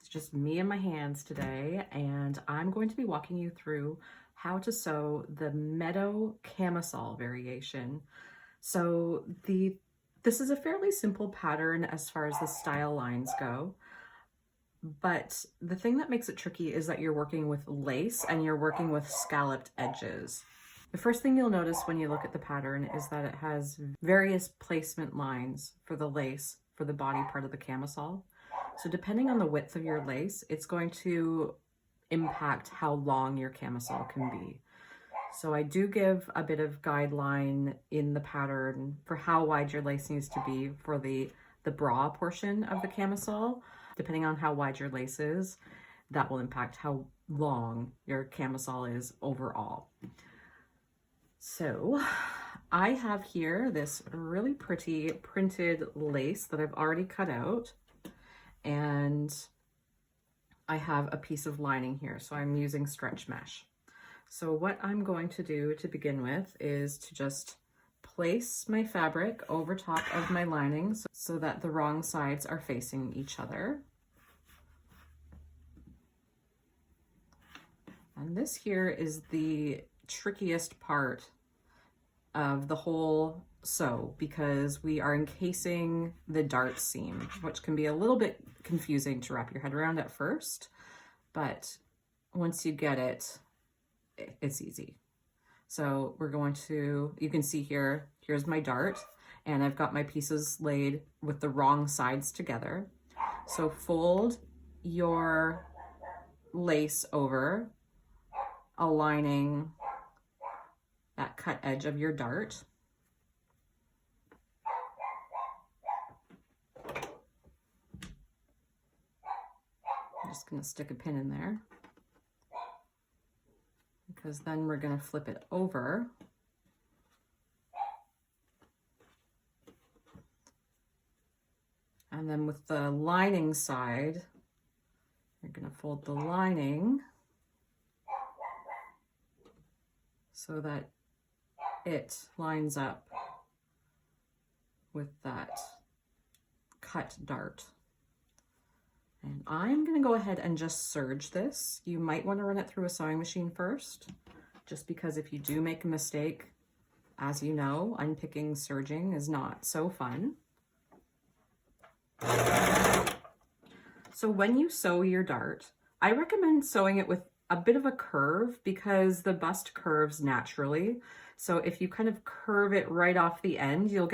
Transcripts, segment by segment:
It's just me and my hands today, and I'm going to be walking you through how to sew the Meadow Camisole variation. So this is a fairly simple pattern as far as the style lines go, but the thing that makes it tricky is that you're working with lace and you're working with scalloped edges. The first thing you'll notice when you look at the pattern is that it has various placement lines for the lace for the body part of the camisole. So depending on the width of your lace, it's going to impact how long your camisole can be. So I do give a bit of guideline in the pattern for how wide your lace needs to be for the bra portion of the camisole. Depending on how wide your lace is, that will impact how long your camisole is overall. So I have here this really pretty printed lace that I've already cut out, and I have a piece of lining here, so I'm using stretch mesh. So what I'm going to do to begin with is to just place my fabric over top of my lining so that the wrong sides are facing each other. And this here is the trickiest part of the whole sew because we are encasing the dart seam, which can be a little bit confusing to wrap your head around at first, but once you get it, it's easy. So we're going to, you can see here, here's my dart, and I've got my pieces laid with the wrong sides together. So fold your lace over, aligning that cut edge of your dart. I'm just going to stick a pin in there because then we're going to flip it over. And then with the lining side, you're going to fold the lining so that it lines up with that cut dart. And I'm going to go ahead and just serge this. You might want to run it through a sewing machine first, just because if you do make a mistake, as you know, unpicking serging is not so fun. So when you sew your dart, I recommend sewing it with a bit of a curve because the bust curves naturally. So if you kind of curve it right off the end, you'll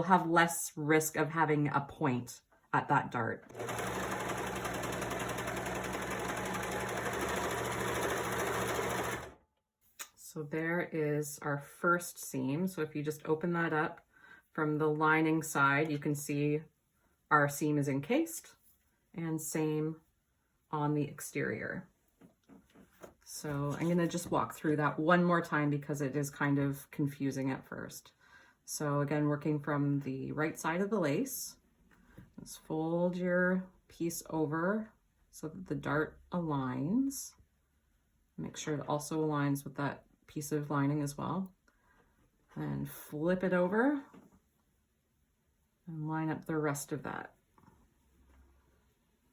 have less risk of having a point at that dart. So there is our first seam. So if you just open that up from the lining side, you can see our seam is encased, and same on the exterior. So I'm going to just walk through that one more time because it is kind of confusing at first. So again, working from the right side of the lace, just fold your piece over so that the dart aligns. Make sure it also aligns with that piece of lining as well. And flip it over and line up the rest of that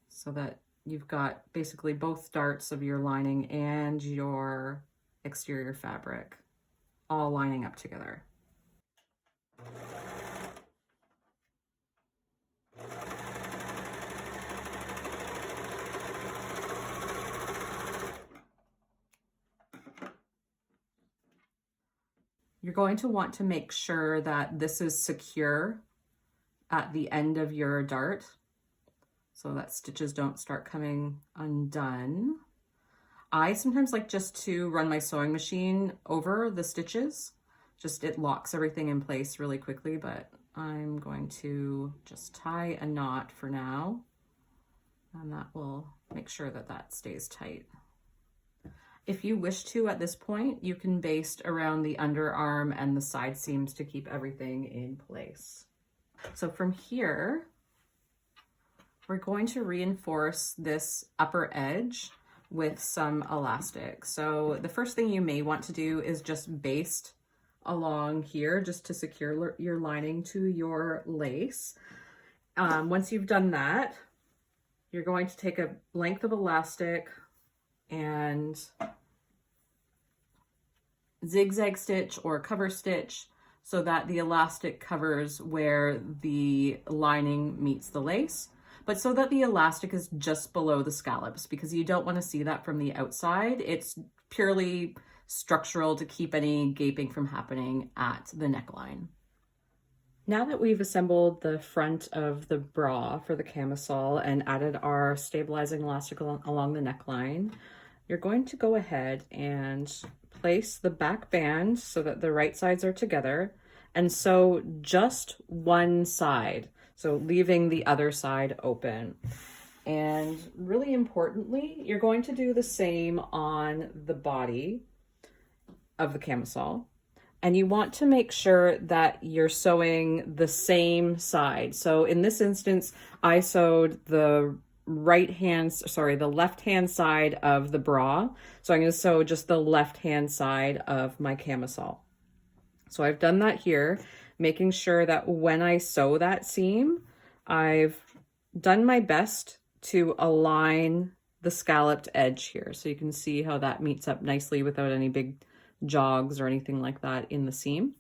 so that you've got basically both darts of your lining and your exterior fabric all lining up together. You're going to want to make sure that this is secure at the end of your dart so that stitches don't start coming undone. I sometimes like just to run my sewing machine over the stitches. Just it locks everything in place really quickly, but I'm going to just tie a knot for now, and that will make sure that that stays tight. If you wish to at this point, you can baste around the underarm and the side seams to keep everything in place. So from here, we're going to reinforce this upper edge with some elastic. So the first thing you may want to do is just baste along here just to secure your lining to your lace. Once you've done that, you're going to take a length of elastic and zigzag stitch or cover stitch so that the elastic covers where the lining meets the lace, but so that the elastic is just below the scallops, because you don't want to see that from the outside. It's purely structural to keep any gaping from happening at the neckline. Now that we've assembled the front of the bra for the camisole and added our stabilizing elastic along the neckline, you're going to go ahead and place the back band so that the right sides are together and sew just one side, so leaving the other side open. And really importantly, you're going to do the same on the body of the camisole. And you want to make sure that you're sewing the same side. So in this instance, I sewed the left-hand side of the bra. So I'm going to sew just the left-hand side of my camisole. So I've done that here, making sure that when I sew that seam, I've done my best to align the scalloped edge here. So you can see how that meets up nicely without any big jogs or anything like that in the seam.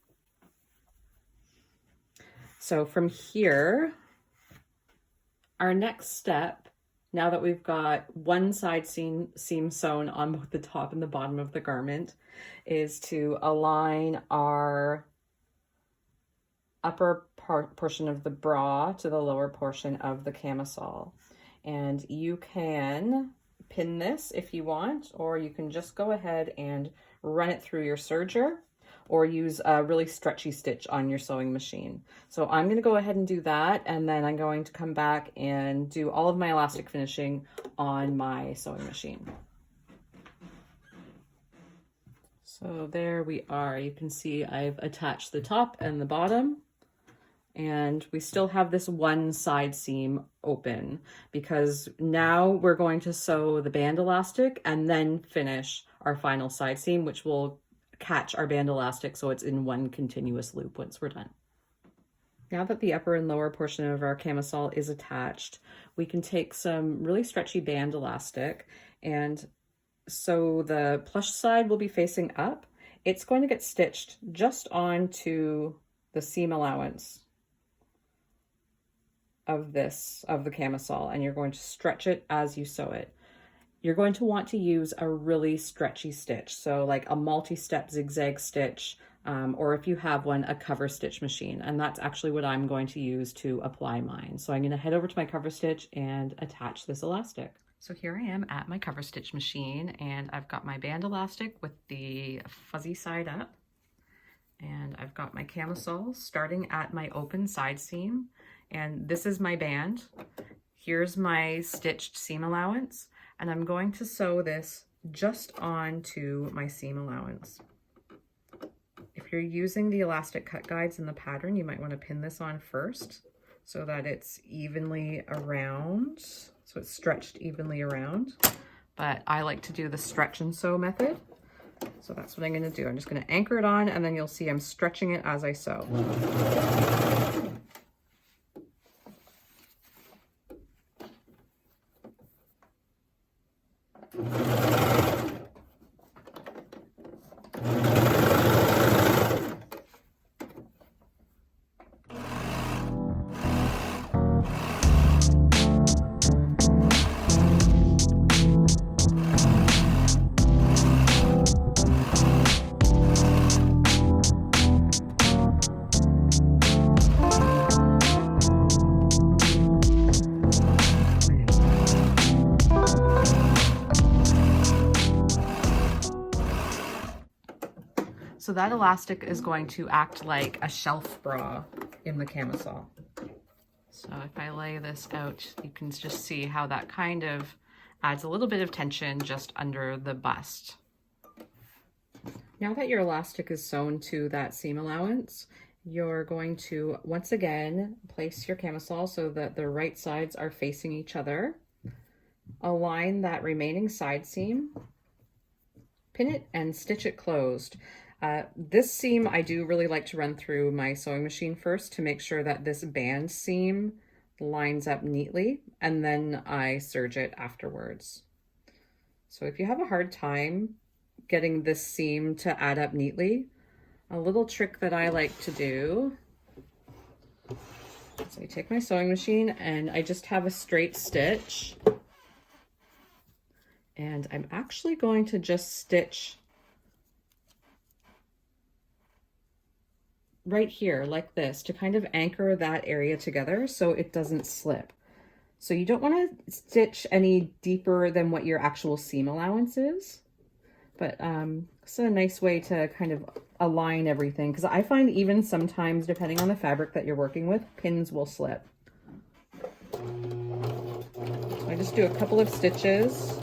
So from here, our next step, now that we've got one side seam sewn on both the top and the bottom of the garment, is to align our upper portion of the bra to the lower portion of the camisole. And you can pin this if you want, or you can just go ahead and run it through your serger or use a really stretchy stitch on your sewing machine. So I'm going to go ahead and do that, and then I'm going to come back and do all of my elastic finishing on my sewing machine. So there we are. You can see I've attached the top and the bottom, and we still have this one side seam open because now we're going to sew the band elastic and then finish our final side seam, which will catch our band elastic so it's in one continuous loop once we're done. Now that the upper and lower portion of our camisole is attached, we can take some really stretchy band elastic, and so the plush side will be facing up. It's going to get stitched just onto the seam allowance of the camisole, and you're going to stretch it as you sew it. You're going to want to use a really stretchy stitch, so like a multi-step zigzag stitch, or if you have one, a cover stitch machine, and that's actually what I'm going to use to apply mine. So I'm going to head over to my cover stitch and attach this elastic. So here I am at my cover stitch machine, and I've got my band elastic with the fuzzy side up, and I've got my camisole starting at my open side seam, and this is my band. Here's my stitched seam allowance, and I'm going to sew this just onto my seam allowance. If you're using the elastic cut guides in the pattern, you might want to pin this on first so that it's evenly around, so it's stretched evenly around. But I like to do the stretch and sew method. So that's what I'm going to do. I'm just going to anchor it on, and then you'll see I'm stretching it as I sew. So that elastic is going to act like a shelf bra in the camisole. So if I lay this out, you can just see how that kind of adds a little bit of tension just under the bust. Now that your elastic is sewn to that seam allowance, you're going to once again place your camisole so that the right sides are facing each other. Align that remaining side seam, pin it, and stitch it closed. This seam I do really like to run through my sewing machine first to make sure that this band seam lines up neatly, and then I serge it afterwards. So if you have a hard time getting this seam to add up neatly, a little trick that I like to do is I take my sewing machine and I just have a straight stitch, and I'm actually going to just stitch right here like this to kind of anchor that area together so it doesn't slip. So you don't want to stitch any deeper than what your actual seam allowance is, but it's a nice way to kind of align everything, because I find even sometimes, depending on the fabric that you're working with, pins will slip. So I just do a couple of stitches.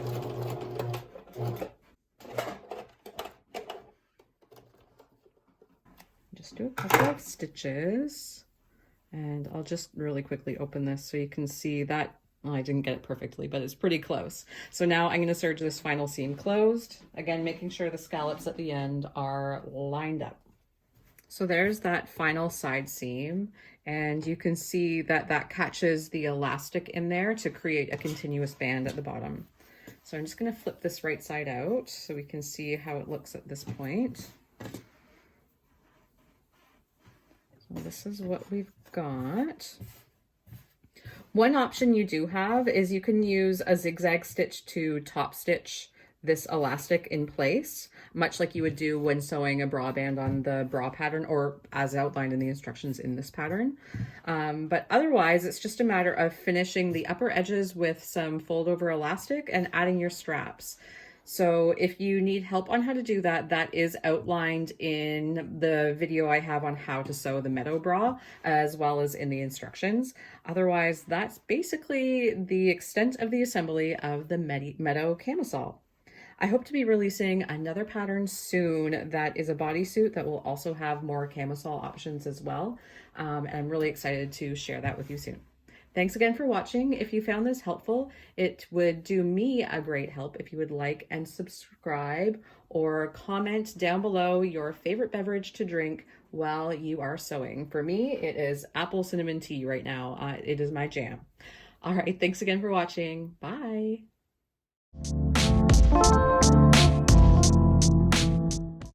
Just do a couple of stitches, and I'll just really quickly open this so you can see that. Well, I didn't get it perfectly, but it's pretty close. So now I'm going to serge this final seam closed, again making sure the scallops at the end are lined up. So there's that final side seam, and you can see that that catches the elastic in there to create a continuous band at the bottom. So I'm just going to flip this right side out so we can see how it looks at this point. This is what we've got. One option you do have is you can use a zigzag stitch to top stitch this elastic in place, much like you would do when sewing a bra band on the bra pattern, or as outlined in the instructions in this pattern. But otherwise, it's just a matter of finishing the upper edges with some fold over elastic and adding your straps. So if you need help on how to do that, that is outlined in the video I have on how to sew the Meadow bra, as well as in the instructions. Otherwise, that's basically the extent of the assembly of the Meadow Camisole. I hope to be releasing another pattern soon that is a bodysuit that will also have more camisole options as well. And I'm really excited to share that with you soon. Thanks again for watching. If you found this helpful, it would do me a great help if you would like and subscribe, or comment down below your favorite beverage to drink while you are sewing. For me, it is apple cinnamon tea right now. It is my jam. All right, thanks again for watching. Bye.